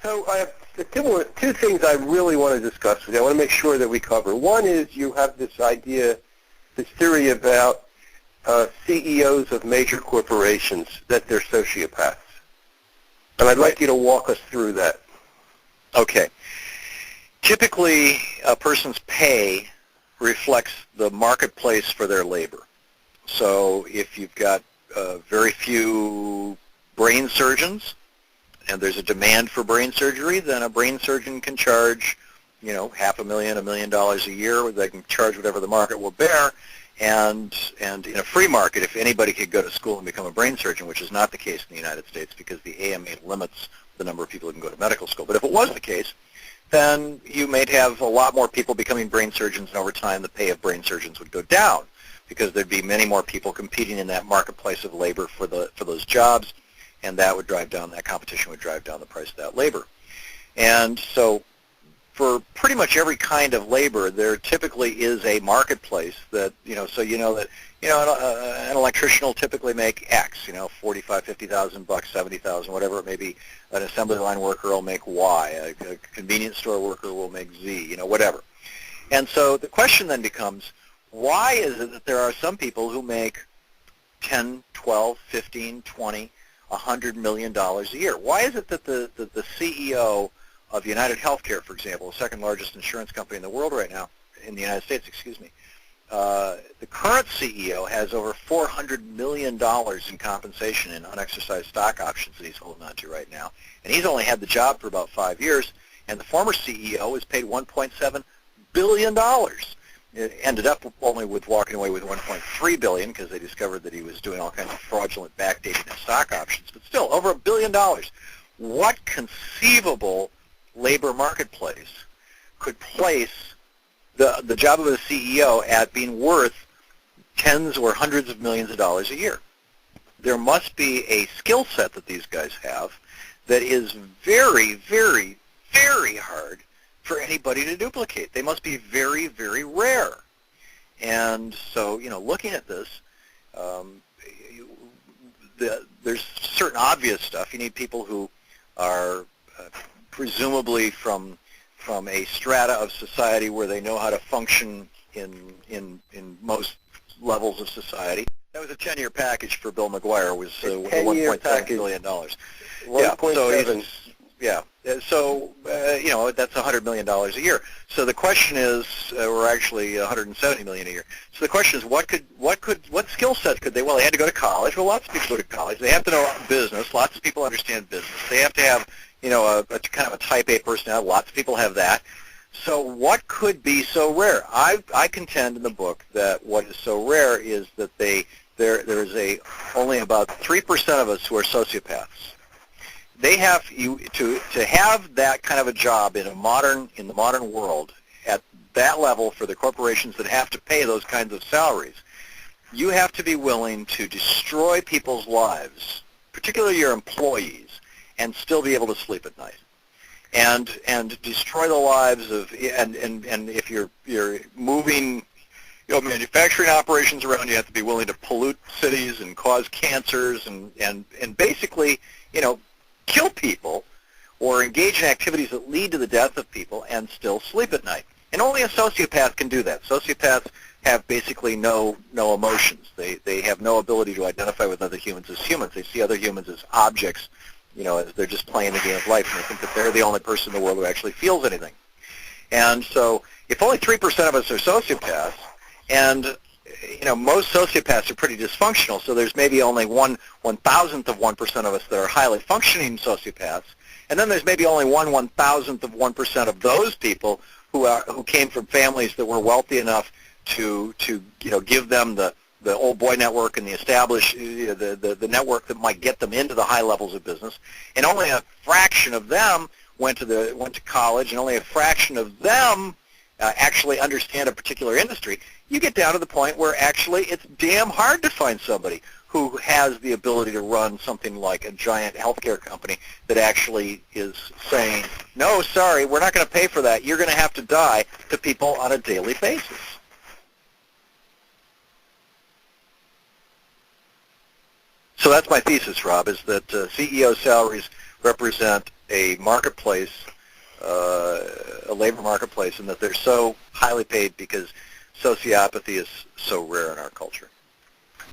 So I have two things I really want to discuss with you. I want to make sure that we cover. One is you have this idea, this theory about CEOs of major corporations, that they're sociopaths. And I'd like you to walk us through that. Okay. Typically, a person's pay reflects the marketplace for their labor. So if you've got very few brain surgeons, and there's a demand for brain surgery, then a brain surgeon can charge, $500,000, $1 million a year. They can charge whatever the market will bear. And in a free market, if anybody could go to school and become a brain surgeon, which is not the case in the United States because the AMA limits the number of people who can go to medical school. But if it was the case, then you may have a lot more people becoming brain surgeons, and over time the pay of brain surgeons would go down because there'd be many more people competing in that marketplace of labor for those jobs, and that competition would drive down the price of that labor. And so for pretty much every kind of labor, there typically is a marketplace that, an electrician will typically make X, $45,000, $50,000, $70,000, whatever it may be. An assembly line worker will make Y. A convenience store worker will make Z, whatever. And so the question then becomes, why is it that there are some people who make 10, 12, 15, 20, $100 million a year? Why is it that the CEO of United Healthcare, for example, the second largest insurance company in the world right now, in the United States, the current CEO has over $400 million in compensation in unexercised stock options that he's holding on to right now. And he's only had the job for about 5 years, and the former CEO was paid $1.7 billion. It ended up only with walking away with $1.3 billion because they discovered that he was doing all kinds of fraudulent backdating of stock options, but still over $1 billion. What conceivable labor marketplace could place the job of a CEO at being worth tens or hundreds of millions of dollars a year? There must be a skill set that these guys have that is very, very, very hard for anybody to duplicate. They must be very, very rare. And so, looking at this, there's certain obvious stuff. You need people who are presumably from a strata of society where they know how to function in most levels of society. That was a 10-year package for Bill McGuire, was $1.7 billion. So that's $100 million a year. So the question is, or actually $170 million a year. So the question is, what skill sets could they? Well, they had to go to college. Well, lots of people go to college. They have to know business. Lots of people understand business. They have to have, a kind of a type A personality. Lots of people have that. So what could be so rare? I contend in the book that what is so rare is that there is only about 3% of us who are sociopaths. They have to have that kind of a job in the modern world at that level for the corporations that have to pay those kinds of salaries. You have to be willing to destroy people's lives, particularly your employees, and still be able to sleep at night, and destroy the lives of and if you're moving manufacturing operations around, you have to be willing to pollute cities and cause cancers and basically kill people or engage in activities that lead to the death of people and still sleep at night. And only a sociopath can do that. Sociopaths have basically no emotions. They have no ability to identify with other humans as humans. They see other humans as objects, as they're just playing the game of life, and they think that they're the only person in the world who actually feels anything. And so if only 3% of us are sociopaths, and most sociopaths are pretty dysfunctional, so there's maybe only 1/1000th of 1% of us that are highly functioning sociopaths, and then there's maybe only 1/1000th of 1% of those people who came from families that were wealthy enough to give them the old boy network and the established the network that might get them into the high levels of business, and only a fraction of them went to college, and only a fraction of them actually understand a particular industry. You get down to the point where actually it's damn hard to find somebody who has the ability to run something like a giant healthcare company that actually is saying, no, sorry, we're not going to pay for that. You're going to have to die to people on a daily basis. So that's my thesis, Rob, is that CEO salaries represent a marketplace, a labor marketplace, and that they're so highly paid because sociopathy is so rare in our culture?